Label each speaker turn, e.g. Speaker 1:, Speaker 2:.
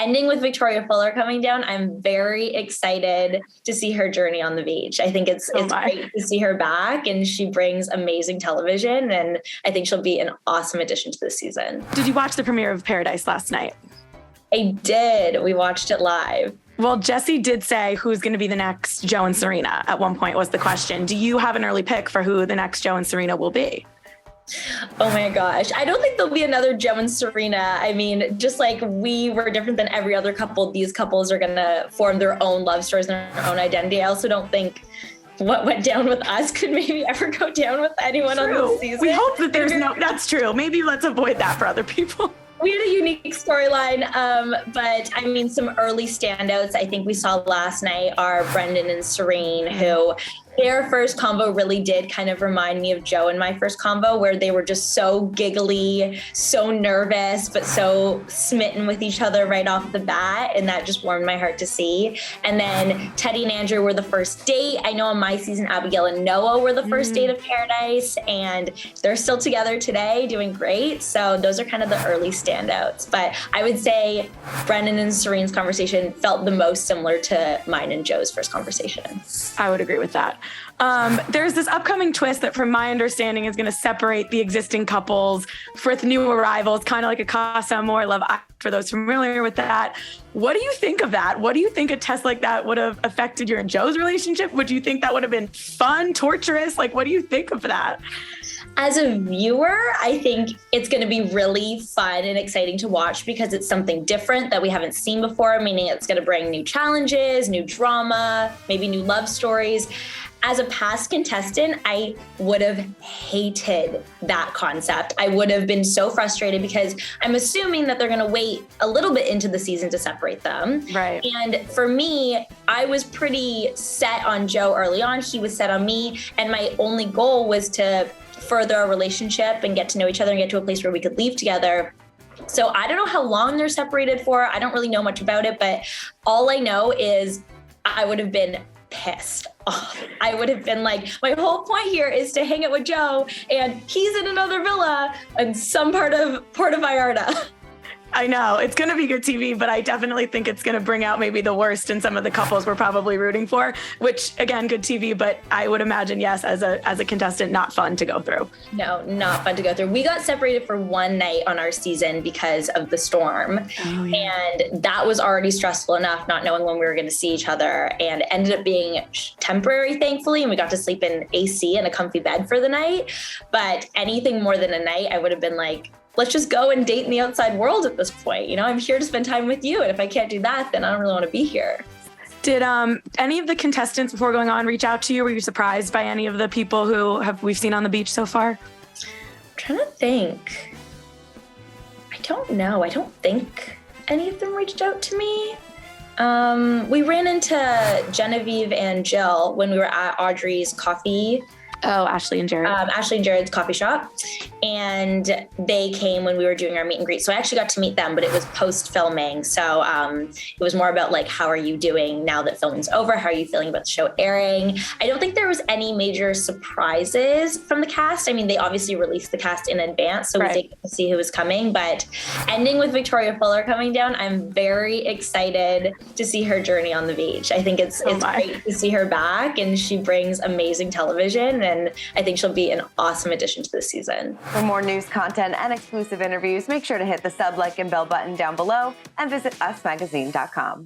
Speaker 1: ending with Victoria Fuller coming down, I'm very excited to see her journey on the beach. I think it's great to see her back, and she brings amazing television, and I think she'll be an awesome addition to this season.
Speaker 2: Did you watch the premiere of Paradise last night?
Speaker 1: I did. We watched it live.
Speaker 2: Well, Jesse did say who's going to be the next Joe and Serena at one point was the question. Do you have an early pick for who the next Joe and Serena will be?
Speaker 1: Oh my gosh. I don't think there'll be another Joe and Serena. I mean, just like we were different than every other couple, these couples are going to form their own love stories and their own identity. I also don't think what went down with us could maybe ever go down with anyone on this season.
Speaker 2: We hope that that's true. Maybe let's avoid that for other people.
Speaker 1: We had a unique storyline, but I mean, some early standouts I think we saw last night are Brendan and Serene, who their first combo really did kind of remind me of Joe and my first combo, where they were just so giggly, so nervous, but so smitten with each other right off the bat. And that just warmed my heart to see. And then Teddy and Andrew were the first date. I know on my season, Abigail and Noah were the first date of Paradise, and they're still together today doing great. So those are kind of the early standouts. But I would say Brendan and Serene's conversation felt the most similar to mine and Joe's first conversation.
Speaker 2: I would agree with that. There's this upcoming twist that, from my understanding, is going to separate the existing couples with new arrivals, kind of like a Casa Amor Love Island, for those familiar with that. What do you think of that? What do you think a test like that would have affected your and Joe's relationship? Would you think that would have been fun, torturous? Like, what do you think of that?
Speaker 1: As a viewer, I think it's going to be really fun and exciting to watch because it's something different that we haven't seen before, meaning it's going to bring new challenges, new drama, maybe new love stories. As a past contestant, I would have hated that concept. I would have been so frustrated because I'm assuming that they're going to wait a little bit into the season to separate them.
Speaker 2: Right.
Speaker 1: And for me, I was pretty set on Joe early on. He was set on me. And my only goal was to further our relationship and get to know each other and get to a place where we could leave together. So I don't know how long they're separated for. I don't really know much about it, but all I know is I would have been pissed off. I would have been like, my whole point here is to hang out with Joe, and he's in another villa in some part of Puerto Vallarta.
Speaker 2: I know it's going to be good TV, but I definitely think it's going to bring out maybe the worst in some of the couples we're probably rooting for, which again, good TV, but I would imagine, yes, as a contestant, not fun to go through.
Speaker 1: No, not fun to go through. We got separated for one night on our season because of the storm. Oh, yeah. And that was already stressful enough, not knowing when we were going to see each other, and it ended up being temporary, thankfully. And we got to sleep in AC in a comfy bed for the night. But anything more than a night, I would have been like, let's just go and date in the outside world at this point. You know, I'm here to spend time with you. And if I can't do that, then I don't really want to be here.
Speaker 2: Did any of the contestants before going on reach out to you? Were you surprised by any of the people who we've seen on the beach so far?
Speaker 1: I'm trying to think. I don't know. I don't think any of them reached out to me. We ran into Genevieve and Jill when we were at Audrey's coffee.
Speaker 2: Oh, Ashley and Jared.
Speaker 1: Ashley and Jared's coffee shop. And they came when we were doing our meet and greet. So I actually got to meet them, but it was post-filming. So it was more about like, how are you doing now that filming's over? How are you feeling about the show airing? I don't think there was any major surprises from the cast. I mean, they obviously released the cast in advance, so we did get to see who was coming. But ending with Victoria Fuller coming down, I'm very excited to see her journey on the beach. I think it's great to see her back, and she brings amazing television. And I think she'll be an awesome addition to this season.
Speaker 3: For more news, content, and exclusive interviews, make sure to hit the sub, like, and bell button down below and visit usmagazine.com.